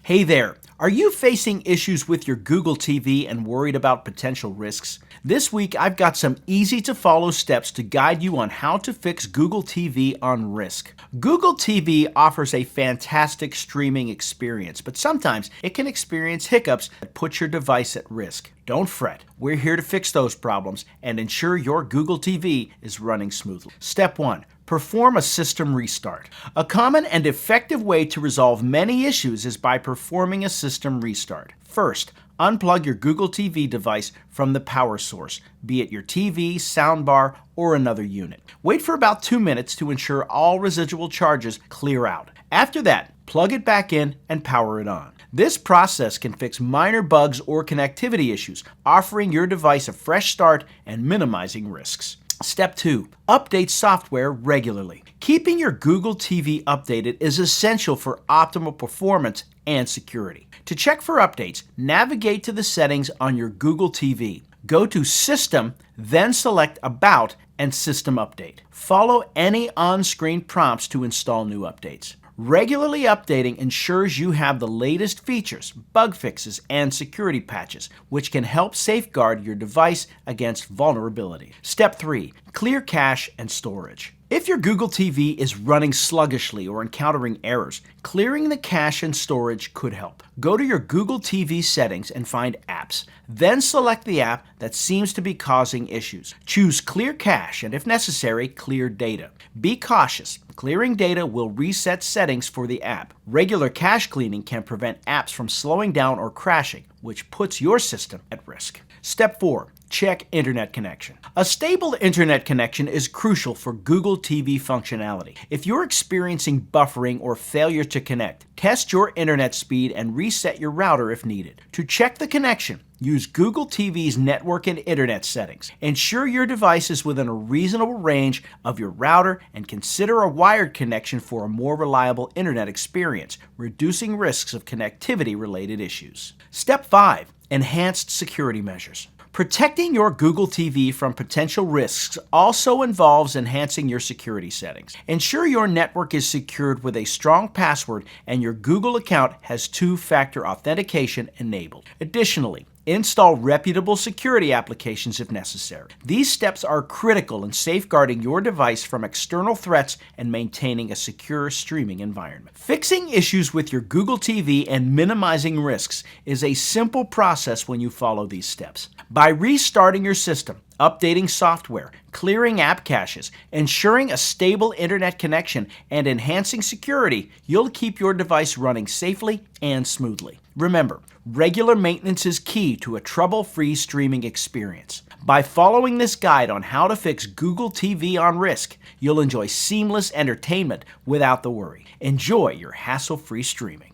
Hey there! Are you facing issues with your Google TV and worried about potential risks? This week, I've got some easy-to-follow steps to guide you on how to fix Google TV on risk. Google TV offers a fantastic streaming experience, but sometimes it can experience hiccups that put your device at risk. Don't fret. We're here to fix those problems and ensure your Google TV is running smoothly. Step 1. Perform a system restart. A common and effective way to resolve many issues is by performing a system restart. First, unplug your Google TV device from the power source, be it your TV, soundbar, or another unit. Wait for about 2 minutes to ensure all residual charges clear out. After that, plug it back in and power it on. This process can fix minor bugs or connectivity issues, offering your device a fresh start and minimizing risks. Step 2. Update software regularly. Keeping your Google TV updated is essential for optimal performance and security. To check for updates, navigate to the settings on your Google TV. Go to System, then select About and System Update. Follow any on-screen prompts to install new updates. Regularly updating ensures you have the latest features, bug fixes, and security patches, which can help safeguard your device against vulnerability. Step 3. Clear cache and storage. If your Google TV is running sluggishly or encountering errors, clearing the cache and storage could help. Go to your Google TV settings and find Apps. Then select the app that seems to be causing issues. Choose Clear Cache and, if necessary, Clear Data. Be cautious. Clearing data will reset settings for the app. Regular cache cleaning can prevent apps from slowing down or crashing, which puts your system at risk. Step 4. Check internet connection. A stable internet connection is crucial for Google TV functionality. If you're experiencing buffering or failure to connect, test your internet speed and reset your router if needed. To check the connection, use Google TV's network and internet settings. Ensure your device is within a reasonable range of your router and consider a wired connection for a more reliable internet experience, reducing risks of connectivity-related issues. Step 5. Enhanced security measures. Protecting your Google TV from potential risks also involves enhancing your security settings. Ensure your network is secured with a strong password and your Google account has two-factor authentication enabled. Additionally, install reputable security applications if necessary. These steps are critical in safeguarding your device from external threats and maintaining a secure streaming environment. Fixing issues with your Google TV and minimizing risks is a simple process when you follow these steps. By restarting your system, updating software, clearing app caches, ensuring a stable internet connection, and enhancing security, you'll keep your device running safely and smoothly. Remember, regular maintenance is key to a trouble-free streaming experience. By following this guide on how to fix Google TV on risk, you'll enjoy seamless entertainment without the worry. Enjoy your hassle-free streaming.